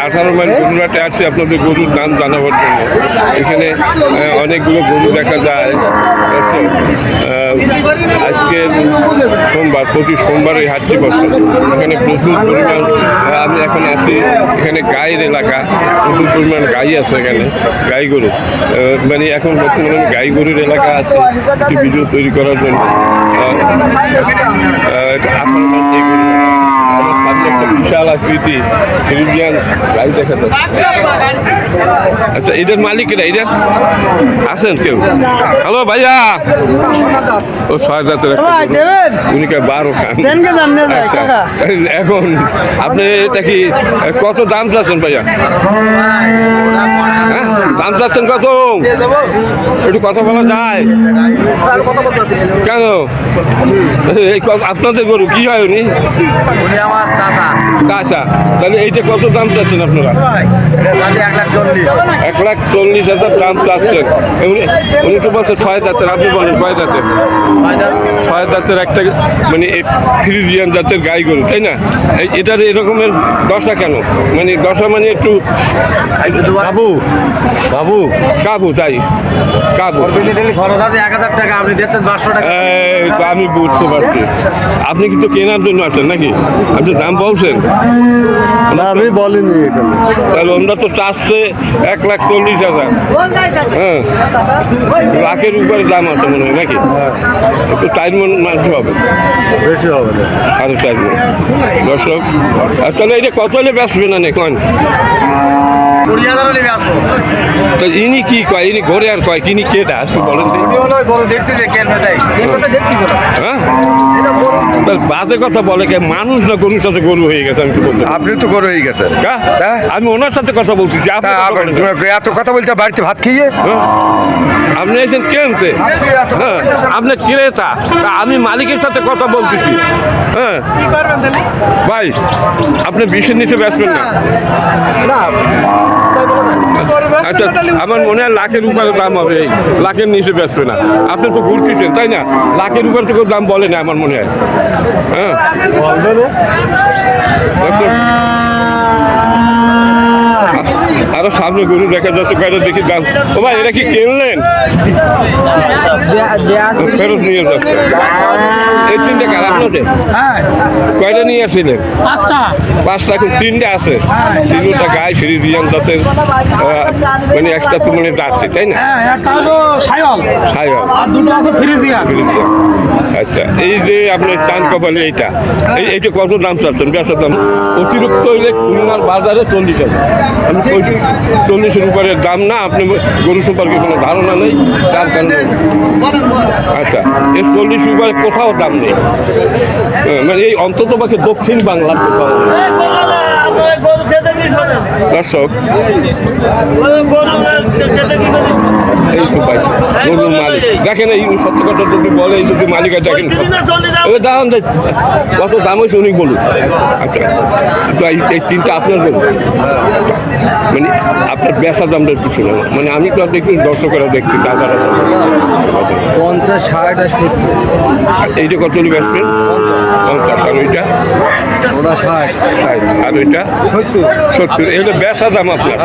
18 mile গরুরাটে আসছে আপনাদের গরুর দাম জানাবার জন্য। এখানে অনেকগুলো গরু দেখা যায়। আজকে সোমবার, প্রতি সোমবার এই হাটটি বসে। এখানে প্রচুর পরিমাণ, আমি এখন আছি এখানে গাইয়ের এলাকা, প্রচুর পরিমাণ গাই আছে এখানে, গাই গরু। মানে এখন বর্তমানে গাই গরুর এলাকা আছে একটি ভিডিও তৈরি করার জন্য। বিশাল আকৃতি ফ্রিজিয়ান গাই দেখা যাচ্ছে। আচ্ছা, এটার মালিকেরা এটা আছেন কেউ? হ্যালো ভাইয়া, ও 6 জাতের উনি 12 খান। এখন আপনি এটা কি কত দাম চাচ্ছেন ভাইয়া? হ্যাঁ, দাম চাচ্ছেন কত? একটু কথা বলা যায় কেন? আপনাদের গরু কি হয়? উনি আমার কাঁচা। তাহলে এইটা কত দাম চাচ্ছেন আপনারা? 1,40,000 দাম চাচ্ছেন। উনি তো বলছে 6 জাতের, আপনি বলেন কয় জাতের? 6 জাতের একটা মানে ফ্রিজিয়ান জাতের গাই গরু, তাই না? এটার এরকমের দশা কেন? মানে দশা মানে একটু বাবু বাবু কাবু, তাই কাবু। খরচ আছে 1000 টাকা, আপনি দিচ্ছেন 500 টাকা। আমি বুঝতে পারছি, আপনি কিন্তু কেনার জন্য আসেন নাকি? আপনি দাম বলছেন না, আমি বলিনি এখানে। তাহলে আমরা তো চাচ্ছে 1,40,000। হ্যাঁ, লাখের উপরে দাম আছে মনে হয় নাকি? তো 4 মণ মাংস হবে, বেশি হবে না, আরো 4 মণ। দর্শক, তাহলে এটা কত হলে বেচবে না এখন? 20,000 হলে আসবো। তো ইনি কি কয়? ইনি ঘরে আর কয় কিনি কেটা একটু বলেন তো। দেখতে যে কেন দেয় দেখতেছিল। হ্যাঁ, বাজে কথা বলে কে? মানুষ না গরুর সাথে গরু হয়ে গেছে। আমি তো বলছি আপনি তো গরু হয়ে গেছেন। আমি ওনার সাথে কথা বলতেছি। এত কথা বলতে বাড়িতে ভাত খেয়ে আপনি এসেছেন কিনতে, হ্যাঁ আপনি ক্রেতা, আমি মালিকের সাথে কথা বলতেছি। হ্যাঁ ভাই, আপনি 20-এর নিচে বেচবেন না? আচ্ছা, আমার মনে হয় লাখের উপরে দাম হবে, এই লাখের নিচে বেচবে না। আপনি তো ঘুরতেছেন তাই না? লাখের উপরে তো দাম বলে না আমার মনে হয়। হ্যাঁ, আরো সামনে গরু দেখা যাচ্ছে, কয়টা দেখি দাম। ও ভাই, এটা কি কিনলেন? ফেরত নিয়ে যাচ্ছে। এই 3টে কার আপনাদের? কয়টা নিয়ে আসছিলেন? 5টা। এখন 3টে আছে। 3টা গাই ফ্রিজিয়ান জাতের, মানে একটা তো মানে যাচ্ছে তাই না? সাইওয়াল। ফ্রিজিয়ান। আচ্ছা, এই যে আপনার চান কপালে এইটা কত দাম চাচ্ছেন বেচার দাম? অতিরিক্ত হইলে খুলনার বাজারে 40,000। আমি 40-এর উপরে দাম না। আপনি গরু সম্পর্কে কোনো ধারণা নেই, তার কারণে। আচ্ছা, এই 40 উপরে কোথাও দাম নেই, মানে এই অন্তত পক্ষে দক্ষিণ বাংলার কোথাও নেই। দর্শক, এই তো পাইছি গরুর মালিক দেখেন। এই সত্য কথা যদি বলে, এই যদি মালিক দেখেন দাম কত দাম হয়েছে উনি বলুন। আচ্ছা, তো এই 3টা আপনার গরু, মানে আপনার বেচা দামটা একটু ছিল না? মানে আমি তো দেখছি, দর্শকেরা দেখছি দাদারা 50, 60 আর 70। এইটা কত হলে বেচবেন? 50। আর ওইটা? ওটা 60। আর ওইটা 70। এগুলো বেচা দাম আপনার?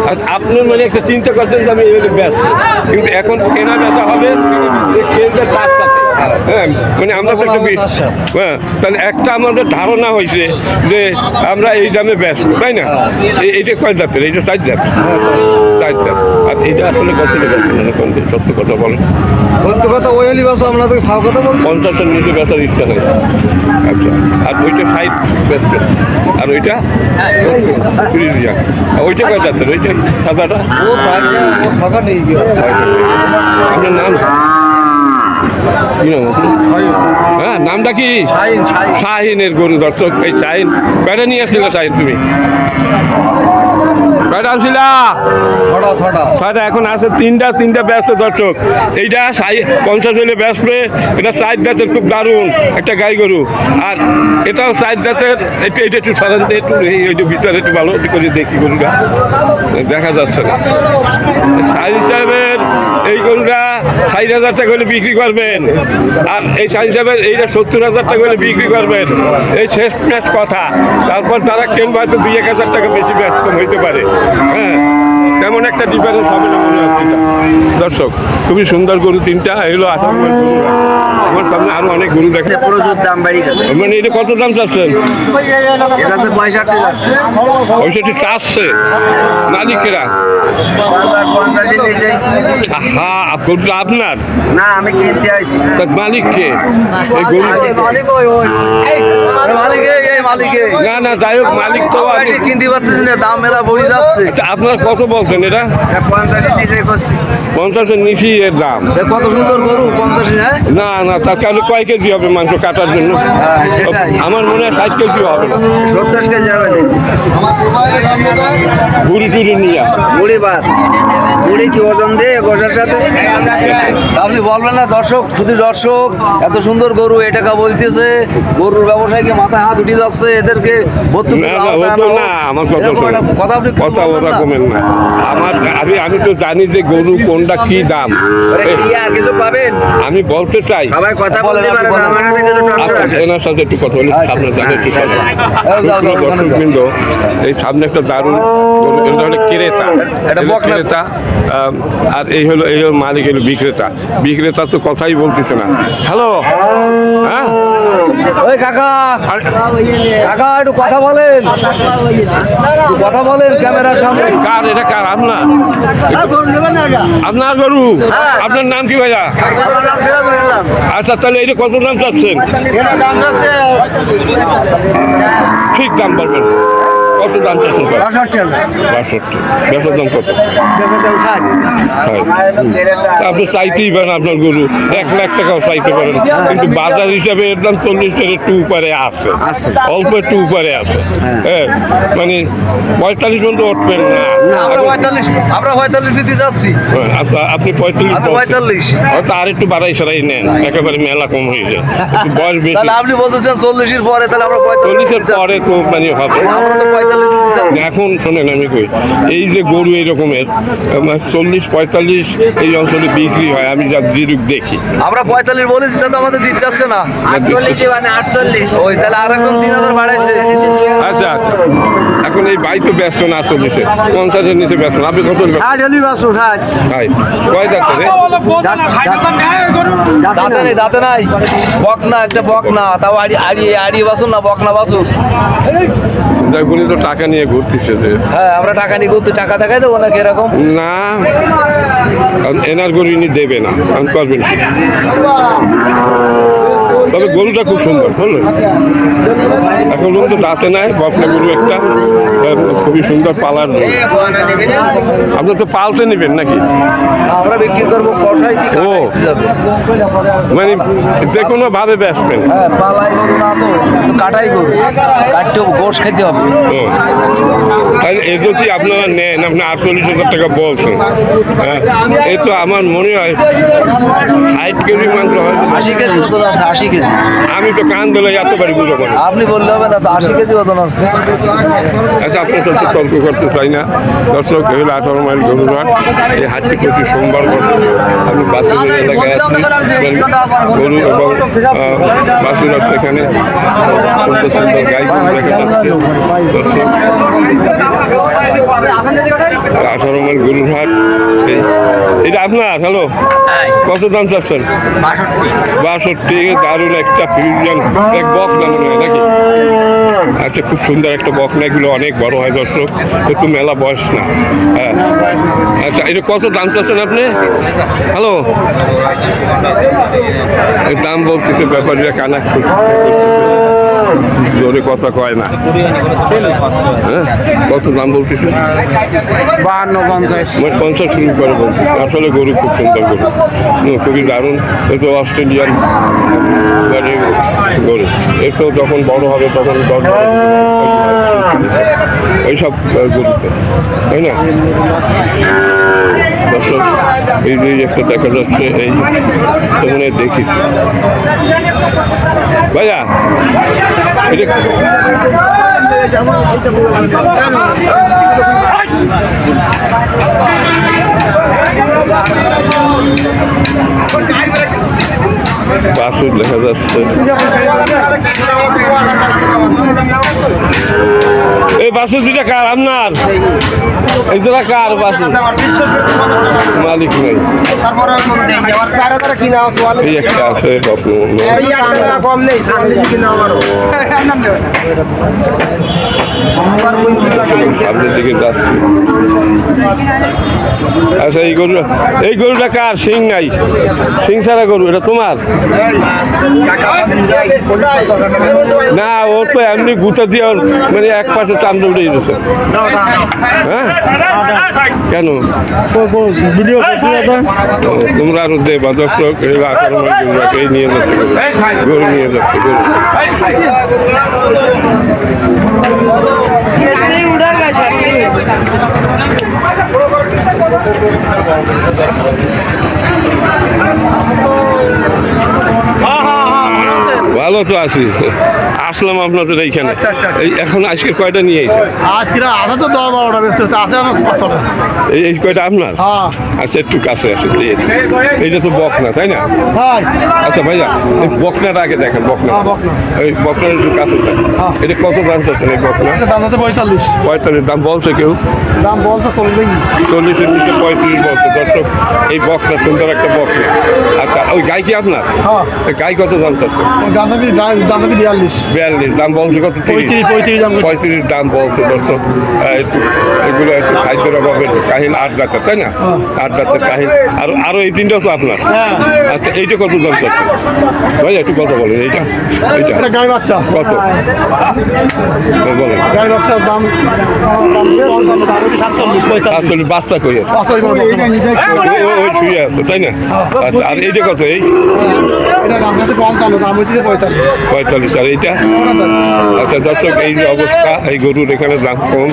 আর আপনি মানে একটা চিন্তা করছেন যে আমি এগুলো বেচ, কিন্তু এখন কেনা বেচা হবে হ্যাঁ, মানে আমরা তো একটা, হ্যাঁ, তাহলে একটা আমাদের ধারণা হয়েছে যে আমরা এই দামে বেচবো, তাই না? এইটা 6 জাতের, এইটা 4 জাত। 4 জাত। আর এইটা আসলে কত বেচবেন? সত্য কথা বলেন। সত্য কথা ওই হলি বাস, আমরা তো খাওয়া কথা বলবো। 50-এর নিচে বেচার ইচ্ছা নেই। আচ্ছা, আর ওইটা 60 বেচবেন? আর ওইটা ফ্রিজিয়ান। ওইটা কয় জাতের? ওইটা সাদাটা? ও সাদা নেই। আপনার নাম কি? হ্যাঁ, নামটা কি? শাহিনের গরু। দর্শক, এই শাহিন কয়টা নিয়ে আসছিল? শাহিন তুমি কয়টা আনছিলা? 6টা। এখন আছে 3টা ব্যস্ত। দর্শক, এইটা 50 হলে বেচবে। এটা 4 জাতের, খুব দারুণ একটা গাই গরু। আর এটাও 4 জাতের। এটা একটু সাধারণত একটু ভিতরে একটু ভালো করে দেখি, গরুটা দেখা যাচ্ছে না। শাহিন সাহেবের এই গরুটা 60,000 টাকা হলে বিক্রি করবেন, আর এই সাইজ হিসাবে এইটা 70,000 টাকা হলে বিক্রি করবেন। এই শেষ ম্যাচ কথা। তারপর তারা কিনবে হয়তো 2-1,000 টাকা বেশি ব্যস্ত হইতে পারে। হ্যাঁ, তেমন একটা ডিফারেন্স হবে না মনে হচ্ছে এটা। দর্শক, খুবই সুন্দর গরু তিনটা। এগুলো আসামের গরু। আমার সামনে আরো অনেক গরু দেখে। প্রচুর দাম বেড়ে গেছে। মানে এটা কত দাম চাচ্ছেন? এটাতে 65 যাচ্ছে। 65 চাচ্ছে মালিকেরা। 50 নিচে। হ্যাঁ, গরুটা আপনার? না, আমি কিনতে আইছি। তার মালিক কে? এই গরু মালিক ওই মালিক না না, যাই হোক, মালিক তো আপনি। কিনতে পারতেছি না, দাম মেলা বড়ি যাচ্ছে। আচ্ছা, আপনার কত বলছেন এটা? 50 নিচে করছি। 50-এর নিচেই এর দাম। কত সুন্দর গরু, 50 হ্যাঁ। না না, তার কারণে কয় কেজি হবে মাংস কাটার জন্য? সেটাই। আমার মনে হয় 60 কেজি হবে না। 70 কেজি যাবে না। বুড়ি টুড়ি নিয়ে। মুড়ি ভাত, মুড়ি কি ওজন দিয়ে গোসার সাথে? আপনি বলবেন না দর্শক, শুধু দর্শক এত সুন্দর গরু এ টাকা বলতেছে, গরুর ব্যবসায়ীকে মাথায় হাত উঠে যাচ্ছে, এদেরকে ভর্তি না না, হতো না, আমার কথা শোনো। কথা আপনি কথা ওরকমের না। আমি তো জানি যে গরু কোনটা কি দাম। কিছু পাবেন। আমি বলতে চাই সবাই কথা বলতে পারে না, আমার হাতে কিছু ট্রান্সফার আছে। এনার সাথে একটু কথা বলি, সামনে জানে একটু কথা। দর্শকবৃন্দ, এই সামনে একটা দারুণ গরু, এটা হলো ক্রেতা, এটা ক্রেতা। আর এই হলো মালিক, হলো বিক্রেতা। বিক্রেতা তো কথাই বলতেছে না। হ্যালো, হ্যাঁ ওই কাকা, কাকা একটু কথা বলেন, কথা বলেন ক্যামেরার সামনে। কার এটা? কার? আপনার? আপনার গরু? আপনার নাম কি ভাইয়া? আচ্ছা, তাহলে এটা কত দাম চাচ্ছেন? ঠিক দাম বলবেন। কত দাম চাচ্ছেন? 62। বেচার দাম কত? আপনি চাইতেই পারেন আপনার গরু 1 লাখ টাকাও চাইতে পারেন, কিন্তু বাজার হিসাবে এর দাম 40-এর একটু উপরে আছে, অল্প একটু উপরে আছে। হ্যাঁ, মানে 45 পর্যন্ত উঠবেন না। আমরা 45 দিতে যাচ্ছি। আপনি 45 হয়তো আর একটু বাড়াই সরাই নেন, একেবারে মেলা কম হয়ে যায়। একটু বয়স বেশি। তাহলে আপনি বলতেছেন 40-এর পরে, তাহলে আমরা 40-এর পরে তো মানে হবে। আমরা তো 45 দিতে যাচ্ছি। এখন শোনেন, আমি কই, এই যে গরু এই রকমের 40-45 এই অঞ্চলে বিক্রি হয়, আমি যা জিরুক দেখি। আমরা 45 বলেছি, তা তো আমাদের দিতে যাচ্ছে না। 48 ওই তাহলে আর একজন 3000 বাড়াইছে। আচ্ছা আচ্ছা, এখন এই ভাই তো ব্যস্ত না, 40-এ 50-এর নিচে ব্যস্ত না। আপনি কত? 60 হলি বাসু 60। ভাই কয় দাঁত রে? দাঁতে নেই, দাঁতে নাই। বকনা, একটা বকনা, তাও আড়ি বাসু না, বকনা বাসু। উনি তো টাকা নিয়ে ঘুরতেছে যে। হ্যাঁ, আমরা টাকা নিয়ে ঘুরতে, টাকা দেখাই দেবো নাকি এরকম? না, এনার গরু ইনি দেবে না, আমি পারবেন কি? তবে গরুটা খুব সুন্দর, বুঝলেন? এখন তো দাঁতে নাই, বকনা গরু একটা, খুবই সুন্দর পালার গরু। আপনার তো পালতে নেবেন নাকি? আমরা বিক্রি করবো কষাই। ও, মানে যে কোনো ভাবে বেচবেন? হ্যাঁ, পালাই গরু না তো, কাটাই গরু, কাটতে গোশ খেতে হবে। তাহলে এ যদি আপনারা নেন, আপনি 48,000 টাকা বলছেন। হ্যাঁ, এই তো আমার মনে হয় 60 কেজি মাংস হয়। 80 কেজি ওজন আছে, 80 কেজি। আমি তো কান ধরে এত বাড়ি বুঝো পারি। আপনি বললে হবে না তো, 80 কেজি ওজন আছে। আচ্ছা, আপনার সাথে তর্ক করতে চাই না। দর্শক, হলো 18 মাইল গরুরহাট। এই হাটটি প্রতি সোমবার বসে। আমি বাসুর এলাকায় আছি, গরু এবং বাসুর আছে এখানে। সুন্দর সুন্দর গাই গরু দেখা যাচ্ছে। দর্শক, 18 মাইল গরুরহাট। এটা আপনার? হ্যালো, কত দাম চাচ্ছেন? 62। দারুণ একটা ফ্রিজিয়ান এক বকনা মনে হয় নাকি? আচ্ছা, খুব সুন্দর একটা বকনা, এগুলো অনেক বড় হয়। দর্শক, একটু মেলা বয়স না। হ্যাঁ, আচ্ছা, এটা কত দাম চাচ্ছেন আপনি? হ্যালো, এই দাম বলতেছে ব্যাপারীরা, কানা জোরে কথা কয় না। হ্যাঁ, কত দাম বলতেছে? 52-50। 50 শুরু করে বলছি। আসলে গরু খুব সুন্দর গরু, খুবই দারুণ। এতো অস্ট্রেলিয়ান মানে গরু, একটু যখন বড় হবে তখন ওইসব গরুতে, তাই না? দর্শক, এই যে একটা দেখা যাচ্ছে, এই তো মনে হয় দেখেছি ভাইয়া। এটা বাছুর দেখা যাচ্ছে। এই বাছুর দুটা কার আপনার? এই দুটা কার বাছুর? মালিক নাই। এই একটা আছে সামনের দিকে যাচ্ছি। আচ্ছা এই গরুটা কার? সিং নাই, সিং ছাড়া গরু, এটা তোমার না? ও তো এমনি গুতা দিয়ে মানে এক পাশে চামড়া উঠে যেতেছে। হ্যাঁ কেন তোমরা আরো দেবা দর্শক এই নিয়ে যাচ্ছে গরু নিয়ে যাচ্ছে গরু। ভালো তো আছি, আসলাম আপনাদের এইখানে। এই এখন আজকে কয়টা নিয়ে এসে? আজকে আছে তো 10-12টা ব্যস্ত আছে, আমার 5-6টা। এই কয়টা আপনার? আচ্ছা একটু কাছে আসে, এইটা তো বকনা তাই না? আচ্ছা ভাইয়া এই বকনাটা আগে দেখেন। বকনা এই বকনার একটু কাছে দেন। এটা কত দাম চাচ্ছেন এই বকনা? দাম হচ্ছে 45। 45 দাম বলছে কেউ? দাম বলছে 40। 40-এর নিচে 35 বলছে। দর্শক এই বকনা সুন্দর একটা বকনা। আচ্ছা ওই গাই কি আপনার? এই গাই কত দাম চাচ্ছেন? দাম হচ্ছে 42। 42 দাম বলছে কত? 35 দাম। 35 দাম বলছে। দর্শক এগুলো একটু খাদ্যের অভাবের কাহিল 8 দাঁতের তাই না? 8 দাঁতের কাহিল। আরো এই তিনটাও তো আপনার? আচ্ছা এইটা কত দাম চাচ্ছে ভাই? একটু কথা বলেন। এইটা এটা গাই বাচ্চা কত বলেন? গাই বাচ্চার দাম হচ্ছে 47-45। বাচ্চা কই আছে? ওই শুয়ে আছে তাই না? আচ্ছা আর এইটা কত? এটা দাম হচ্ছে 55, দাম হচ্ছে 45। 45 আর এইটা? আচ্ছা দর্শক এই যে অবস্থা, এই গরুর এখানে দাম কম।